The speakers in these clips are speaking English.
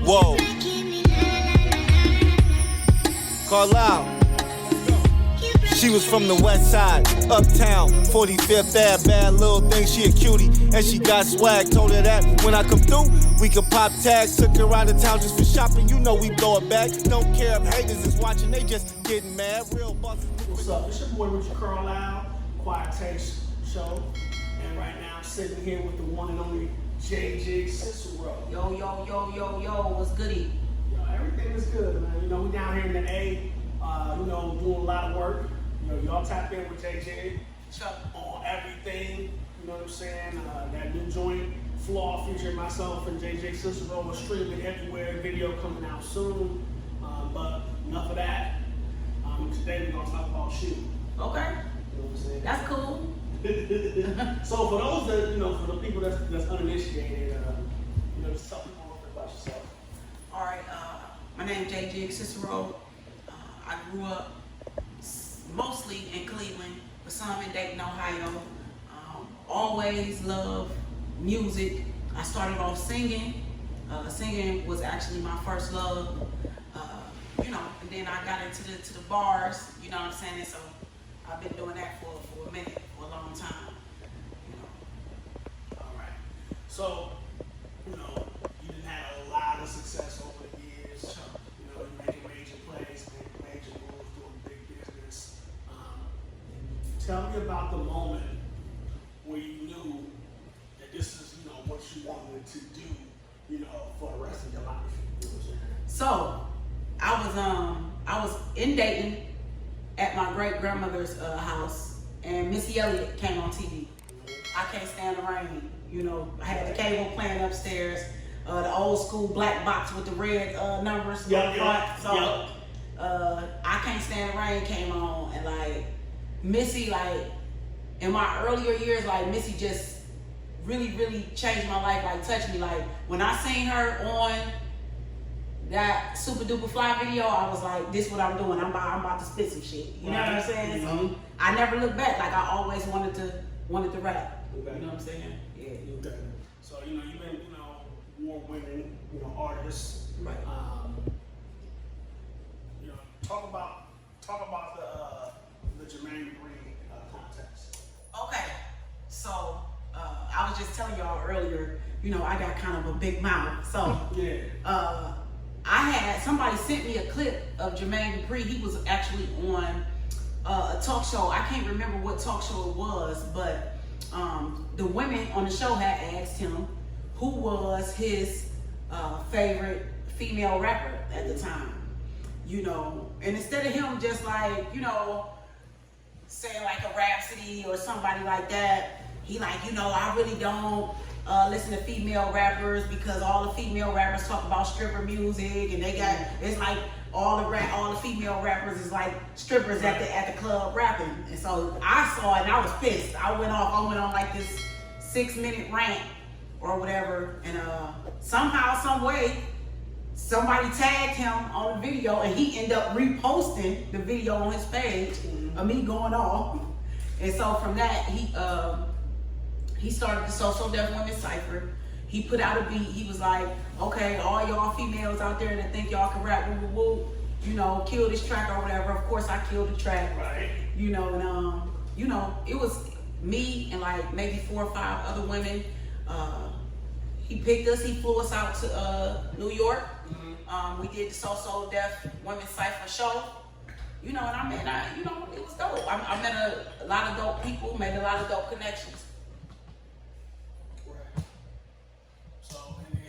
Whoa. Call out. She was from the west side, uptown, 45th Ave, bad little thing, she a cutie, and she got swag, told her that when I come through, we could pop tags, took her out of town just for shopping, you know we blow it back, don't care if haters is watching, they just getting mad, real bosses. What's up, it's your boy Richard Carlisle, Quiet Taste Show, and right now I'm sitting here with the one and only Jig Cicero. Yo, what's goody? Yo, everything is good, man. You know, we down here in the A, doing a lot of work. You know, y'all tap in with JJ on everything. You know what I'm saying? That new joint, Flaw, featuring myself and JJ Cicero, is streaming everywhere. Video coming out soon. But enough of that. Today we're gonna talk about shooting. Okay. You know what I'm saying? That's cool. So for those that for the people that's uninitiated, just tell people a little bit about yourself. All right. My name is Jig Cicero. I grew up mostly in Cleveland, but some in Dayton, Ohio. Always loved music. I started off singing. Singing was actually my first love. And then I got into the bars. You know what I'm saying? And so I've been doing that for a minute, for a long time. All right. So, you didn't have a lot of success over the years. Sure. You're making major plays, making major moves, doing big business. Tell me about the moment where you knew that this is, what you wanted to do, for the rest of your life. You know what I'm saying? So, I was in Dayton at my great grandmother's house, and Missy Elliott came on TV. I Can't Stand the Rain. I had the cable playing upstairs, the old school black box with the red numbers on the front. So I Can't Stand the Rain came on, and Missy, in my earlier years, Missy just really, really changed my life, touched me. When I seen her on that Super Duper Fly video, I was like, this what I'm doing. I'm about to spit some shit. You know what I'm saying? Mm-hmm. So I never looked back. I always wanted to rap. Okay. You know what I'm saying? Yeah. Okay. So you've been award-winning artist. Right. Talk about the Jermaine Dupri contest. Okay. So I was just telling y'all earlier, I got kind of a big mouth. So Yeah. Somebody sent me a clip of Jermaine Dupri. He was actually on a talk show. I can't remember what talk show it was, but the women on the show had asked him who was his favorite female rapper at the time. And instead of him just saying a Rhapsody or somebody like that, he I really don't listen to female rappers because all the female rappers talk about stripper music, and they got all the female rappers is strippers at the club rapping. And so I saw it and I was pissed. I went on this 6-minute rant or whatever, and somehow, some way, somebody tagged him on the video, and he ended up reposting the video on his page of me going off. And so from that, he started the So Deaf Women Cypher. He put out a beat. He was like, okay, all y'all females out there that think y'all can rap, woo, kill this track or whatever. Of course, I killed the track. Right. It was me and maybe 4 or 5 other women. He picked us. He flew us out to New York. Mm-hmm. We did the So Deaf Women Cypher show. It was dope. I met a lot of dope people, made a lot of dope connections.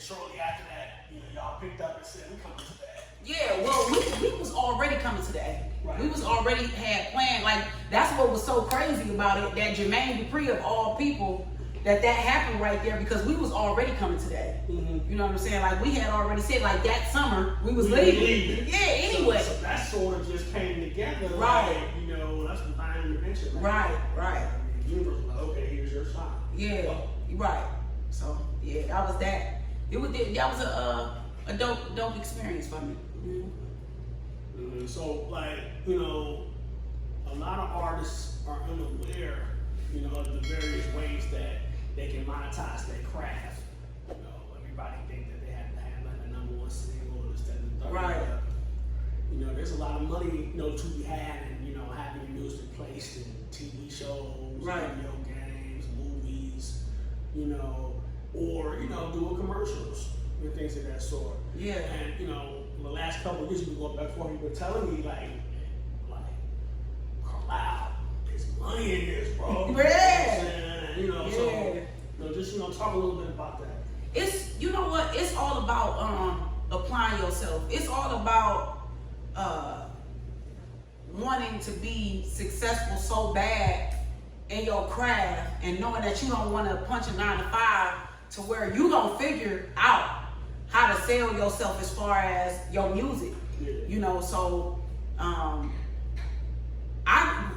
Shortly after that, y'all picked up and said, we coming to that. Yeah, well, we was already coming to that. Right. We was already had planned. That's what was so crazy about it, that Jermaine Dupri of all people, that happened right there, because we was already coming to that. Mm-hmm. You know what I'm saying? We had already said, that summer, we was leaving. Yeah, anyway. So that sort of just came together. Right. That's divine intervention. Right. The universe was like, okay, here's your sign. Yeah, right. So, yeah, that was that. That was a dope experience for me. Mm-hmm. Mm-hmm. So, a lot of artists are unaware, of the various ways that they can monetize their craft. Everybody think that they have to have a #1 single lot of money, to be had in, having your music placed in TV shows, video games, movies, or, doing commercials and things of that sort. Yeah. And, the last couple of years, you've been going back and forth, you've been telling me, Carlisle, there's money in this, bro. Yeah. So, just, talk a little bit about that. It's, you know what, it's all about applying yourself. It's all about wanting to be successful so bad in your craft and knowing that you don't want to punch a 9 to 5 to where you gonna figure out how to sell yourself as far as your music. Yeah. So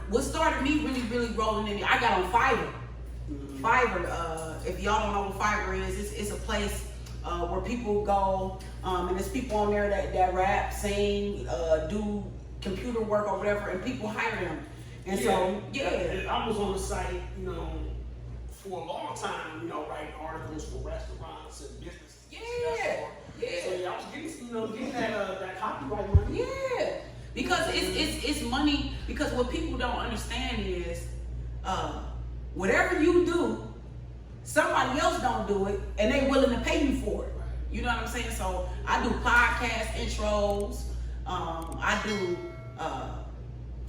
what started me really rolling in, I got on Fiverr. Mm-hmm. Fiverr, if y'all don't know what Fiverr is, it's a place where people go, and there's people on there that rap, sing, do computer work or whatever, and people hire them. And so, I was on the site, for a long time, writing articles for restaurants and businesses. Yeah. So I was getting that copyright money. Yeah, because it's money. Because what people don't understand is, whatever you do, somebody else don't do it, and they willing to pay you for it. You know what I'm saying? So I do podcast intros. I do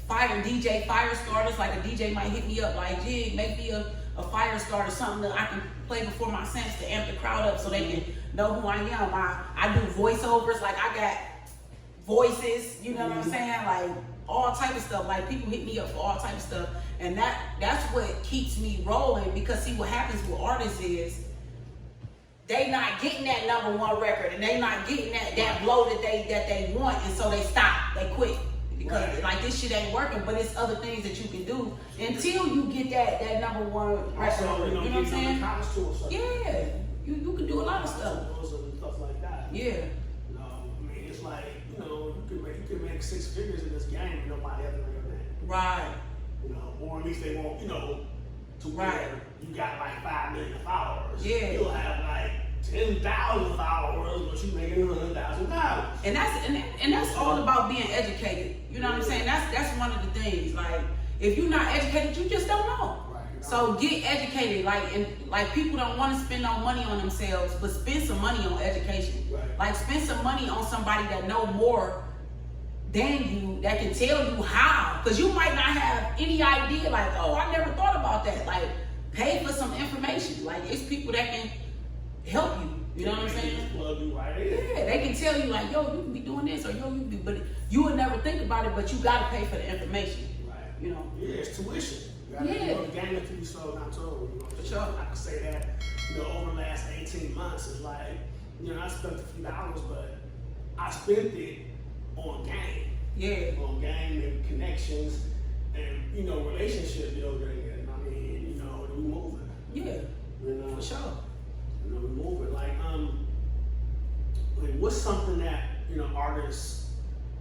DJ fire starters. Like a DJ might hit me up like, Jig, make me a fire starter, something that I can play before my sets to amp the crowd up so they can know who I am. I do voiceovers. Like I got voices. You know what I'm saying? Like all type of stuff. Like people hit me up for all type of stuff, and that's what keeps me rolling. Because see, what happens with artists is they not getting that #1 record, and they not getting that blow that they want, and so they stop, they quit because like this shit ain't working. But it's other things that you can do until you get that #1 record. Also, you know what I'm saying? Yeah, you can do a lot of stuff. Stuff like that. Yeah. It's like you can make 6 figures in this game and nobody ever know your name. Right. Or at least they won't, to where you got like 5 million followers. Yeah. You'll have like 10,000 followers, but you making $100,000. And that's all about being educated. You know what I'm saying? That's one of the things. Like if you're not educated, you just don't know. Right. So get educated. Like people don't want to spend no money on themselves, but spend some money on education. Right. Like spend some money on somebody that know more than you, that can tell you how. Because you might not have any idea. Like, oh, I never thought about that. Like pay for some information. Like it's people that can help you. You know what I'm saying? Plug you right in. Yeah, they can tell you like, yo, you can be doing this, or yo, but you would never think about it, but you gotta pay for the information. Right. Yeah, it's tuition. You gotta know the game until you sold, not told. For sure. I can say that, over the last 18 months, it's like, I spent a few dollars, but I spent it on game. Yeah. On game and connections and, relationship building. And we moving. Yeah. For sure. We're moving. Like, what's something that, artists,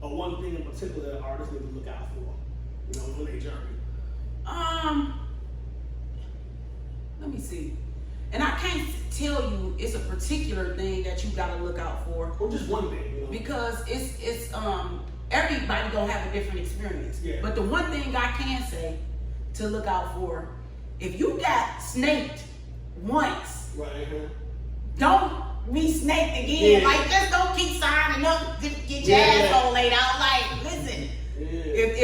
or one thing in particular that artists need to look out for, when they journey? Let me see. And I can't tell you it's a particular thing that you gotta look out for. Or just one thing, Because it's everybody gonna have a different experience. Yeah. But the one thing I can say to look out for, if you got snaked once, right, don't be snaked again. Yeah. Like just don't keep signing up to get your asshole laid out. Like listen, if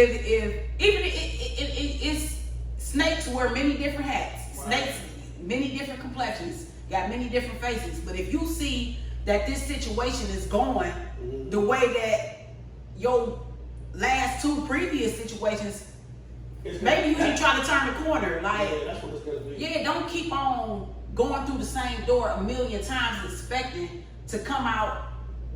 it's snakes wear many different hats. Right. Snakes, many different complexions, got many different faces. But if you see that this situation is going the way that your last 2 previous situations, maybe you should try to turn the corner. Like, that's what it's gonna be. Yeah, don't keep on going through the same door a million times expecting to come out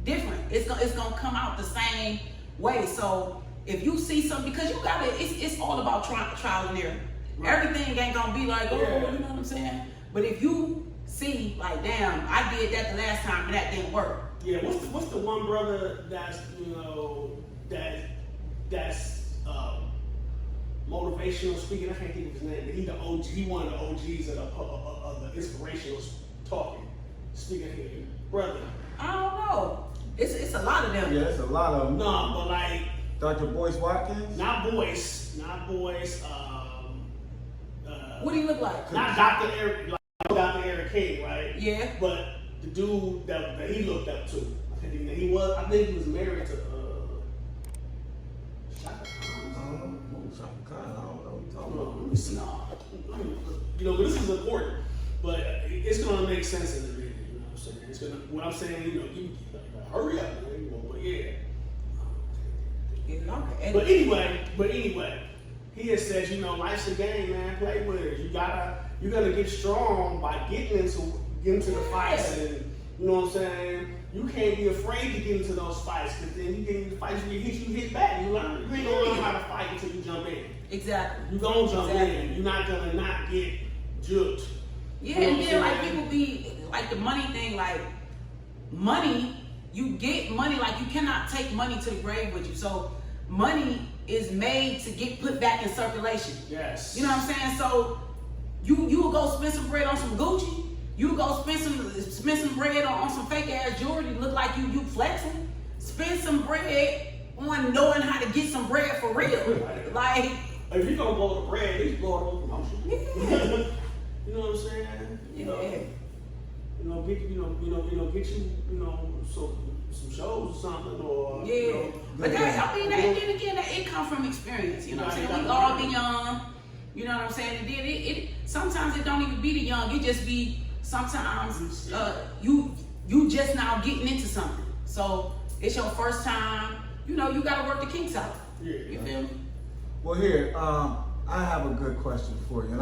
different. It's gonna come out the same way. So if you see something, because you gotta, it's all about trial and error. Right. Everything ain't gonna be like, you know what I'm saying? But if you see, like, damn, I did that the last time and that didn't work. Yeah, what's the one brother that's motivational speaking? I can't think of his name, but he's the OG. He one of the OGs of the inspirational talking. Speaking here, brother. I don't know. It's a lot of them. Yeah, it's a lot of them. No, but like Dr. Boyce Watkins? Not Boyce. What do you look like? Not Dr. Eric, like Dr. Eric King, right? Yeah. But the dude that he looked up to, I think he was married to Shaka Khan. I don't know what you're talking about. Let me see. You know, but this is important. But it's gonna make sense in the video. You know what I'm saying? It's gonna. What I'm saying, you know, you hurry up, man. You know, but yeah. But anyway, he has said, you know, life's a game, man. Play with it. You're gonna get strong by getting into the fights, and you know what I'm saying. You can't be afraid to get into those fights, because then you get into fights where you hit back. You ain't gonna learn how to fight until you jump in. Exactly. You gonna jump in. You're not gonna not get juked. Yeah, and then like people be like the money thing, like money. You get money, like you cannot take money to the grave with you. So money is made to get put back in circulation. Yes. You know what I'm saying? So you will go spend some bread on some Gucci. You will go spend some bread on some fake ass jewelry. Look like you flexing. Spend some bread on knowing how to get some bread for real. Like if you gonna blow the bread, he's blowing the promotion. Yeah. You know what I'm saying? Get some shows or something, or But that, then again, it comes from experience. You know what I'm saying? We all be young. You know what I'm saying? And then it sometimes it don't even be the young. It just be sometimes you just now getting into something. So it's your first time. You know, you gotta work the kinks out. Yeah. You feel me? Well, here, I have a good question for you,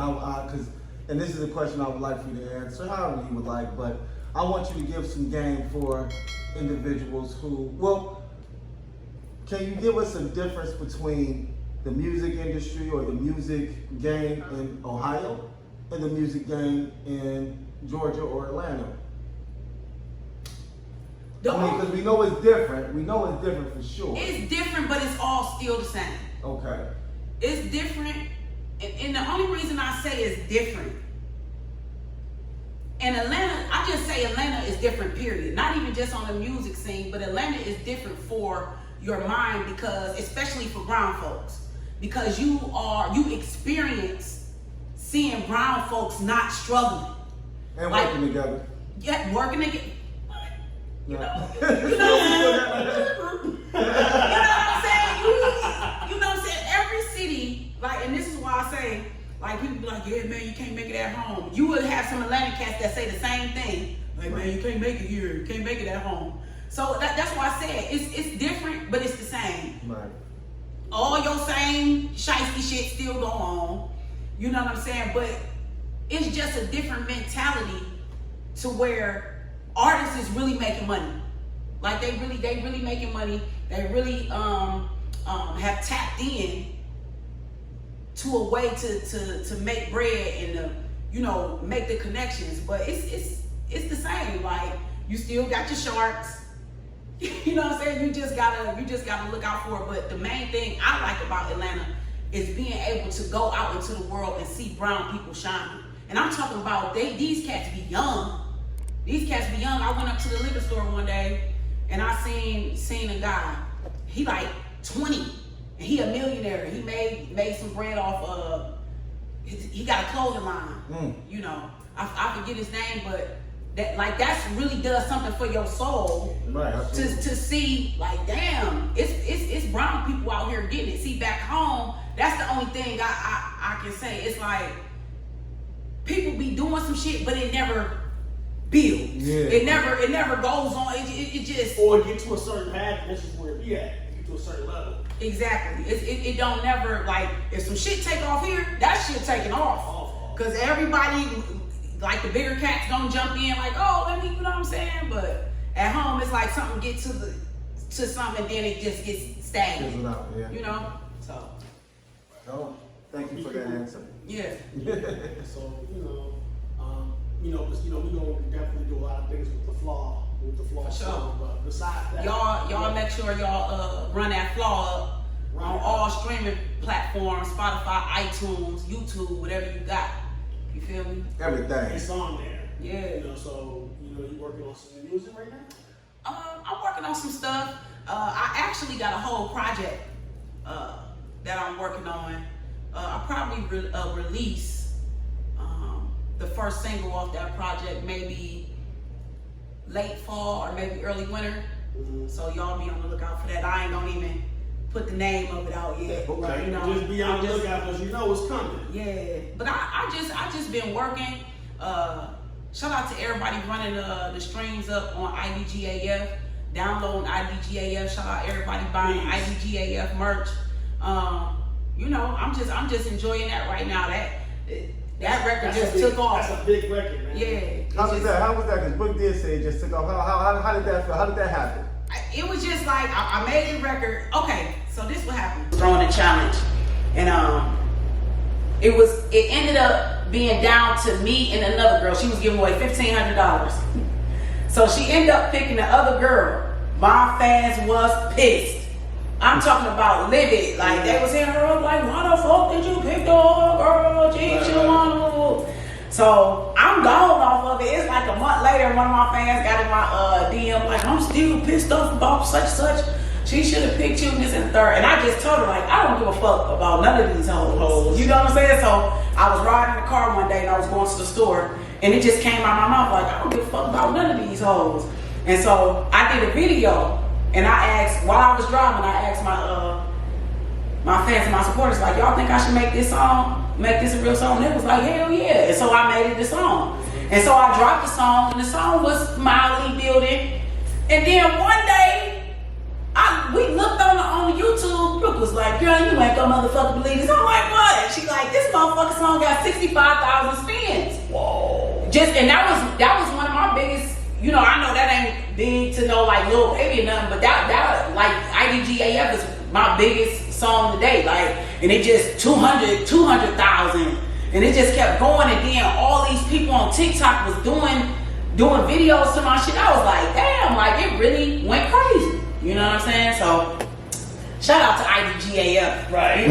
and this is a question I would like for you to answer, however you would like, but I want you to give some game for individuals can you give us a difference between the music industry or the music game in Ohio and the music game in Georgia or Atlanta? Because we know it's different. We know it's different for sure. It's different, but it's all still the same. Okay. It's different, and the only reason I say it's different, in Atlanta, I just say Atlanta is different, period. Not even just on the music scene, but Atlanta is different for your mind, because, especially for brown folks, because you experience seeing brown folks not struggling. And working together. Yeah, working together. You know what I'm saying? You know what I'm saying? Every city, like, and this is why I say, like, people be like, yeah, man, you can't make it at home. You would have some Atlanta cats that say the same thing. Like, man, you can't make it here. You can't make it at home. So that's why I said it's different, but it's the same. Right. All your same shiesty shit still go on. You know what I'm saying? But it's just a different mentality to where artists is really making money. Like they really making money. They really have tapped in to a way to make bread and make the connections. But it's the same. Like you still got your sharks. You know what I'm saying? You just gotta look out for it. But the main thing I like about Atlanta is being able to go out into the world and see brown people shine. And I'm talking about these cats be young. These cats be young. I went up to the liquor store one day and I seen a guy. He like 20 and he a millionaire. He made some bread off of. He got a clothing line. You know, I forget his name, but that's really does something for your soul. Right. To see like, damn, it's brown people out here getting it. See, back home, that's the only thing I can say. It's like people be doing some shit, but it never builds. Yeah. It never goes on. It just or get to a certain path. This is where it be at. Get to a certain level. Exactly. It don't never, like, if some shit take off here, that shit taking off. Cause everybody, like the bigger cats, don't jump in like, oh, let me, you know what I'm saying? But at home, it's like something get to something, and then it just gets stagnant. Out, yeah. You know. So. Oh, thank you for that answer. Yeah. So we gonna definitely do a lot of things with the flaw. For sure. Song, but besides that, y'all make sure y'all run that flaw up on all streaming platforms, Spotify, iTunes, YouTube, whatever you got. You feel me? Everything. It's on there. Yeah. So you working on some music right now? I'm working on some stuff. I actually got a whole project that I'm working on. I'll probably release the first single off that project maybe late fall or maybe early winter. So y'all be on the lookout for that. I ain't gonna even put the name of it out yet. Okay. You know, Just be on the lookout because you know it's coming. Yeah, but I just been working. Shout out to everybody running the streams up on IDGAF, downloading IDGAF. Shout out everybody buying IDGAF merch. You know, I'm just enjoying that right now. That record took off. That's a big record, man. Yeah. How was that? Because Book did say it just took off. How did that feel? How did that happen? It was just like I made a record. Okay, so this what happened. Throwing a challenge, and it ended up being down to me and another girl. She was giving away $1,500. So she ended up picking the other girl. My fans was pissed. I'm talking about livid. Like they was in her up like, why the fuck did you pick the other girl? Jig Cicero. So I'm gone off of it. It's like a month later, one of my fans got in my DM like, I'm still pissed off about such. She should have picked you, this and third. And I just told her like, I don't give a fuck about none of these hoes. You know what I'm saying? So I was riding in the car one day and I was going to the store and it just came out my mouth like, I don't give a fuck about none of these hoes. And so I did a video and I asked, while I was driving, I asked my fans and my supporters like, y'all think I should make this a real song? And it was like, hell yeah. And so I made it the song. And so I dropped the song and the song was mildly building. And then one day, we looked on the YouTube. Brooke was like, girl, you ain't gonna motherfucking believe this. I'm like, what? And she like, this motherfucking song got 65,000 spins. Whoa. And that was one of my biggest, you know, I know that ain't big to know like Lil Baby or nothing, but that like IDGAF is my biggest song today. Like, and it just 200,000. And it just kept going. And then all these people on TikTok was doing videos to my shit. I was like, damn, like it really went crazy. You know what I'm saying? So, shout out to IDGAF. Right.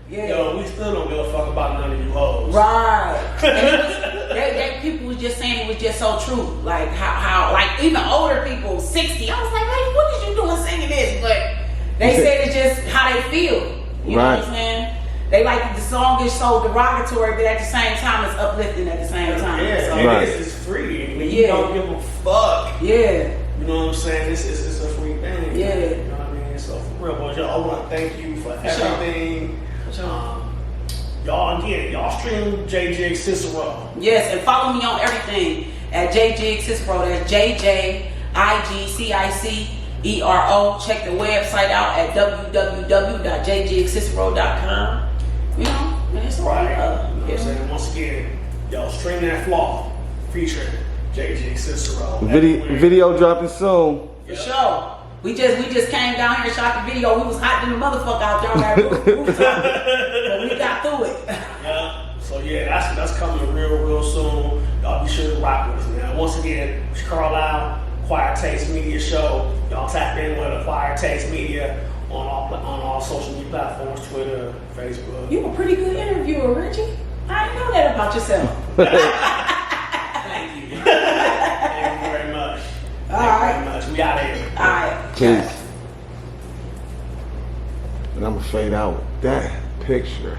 Yeah. Yo, we still don't give a fuck about none of you hoes. Right. And people was just saying it was just so true. Like how like even older people, 60. I was like, hey, what is you doing singing this? But they said it's just how they feel. You know what I'm saying? They like the song is so derogatory, but at the same time it's uplifting at the same time. Yeah, so, and this is free. I mean, you don't give a fuck. Yeah. You know what I'm saying? It's a free thing. Yeah. You know what I mean? So for real, boys, y'all, I want to thank you for everything. Y'all, again, y'all stream Jig Cicero. Yes, and follow me on everything at Jig Cicero. That's JJIGCICERO. Check the website out at www.jjigcicero.com. You know, and it's right. You know what I'm saying? Once again, y'all stream that flaw featuring Jig Cicero. Video dropping soon. For sure. We just came down here and shot the video. We was hot than the motherfucker out there on that rooftop, but we got through it. Yeah. So yeah, that's coming real soon. Y'all be sure to rock with us, man. Once again, it's Carlisle Acquired Taste Media Show. Y'all tap in with Acquired Taste Media on all social media platforms, Twitter, Facebook. You a pretty good interviewer, Richie. I didn't know that about yourself. Thank you. Thank you very much. All right. Very much. We out of here. All right. Peace. And I'm gonna fade out that picture.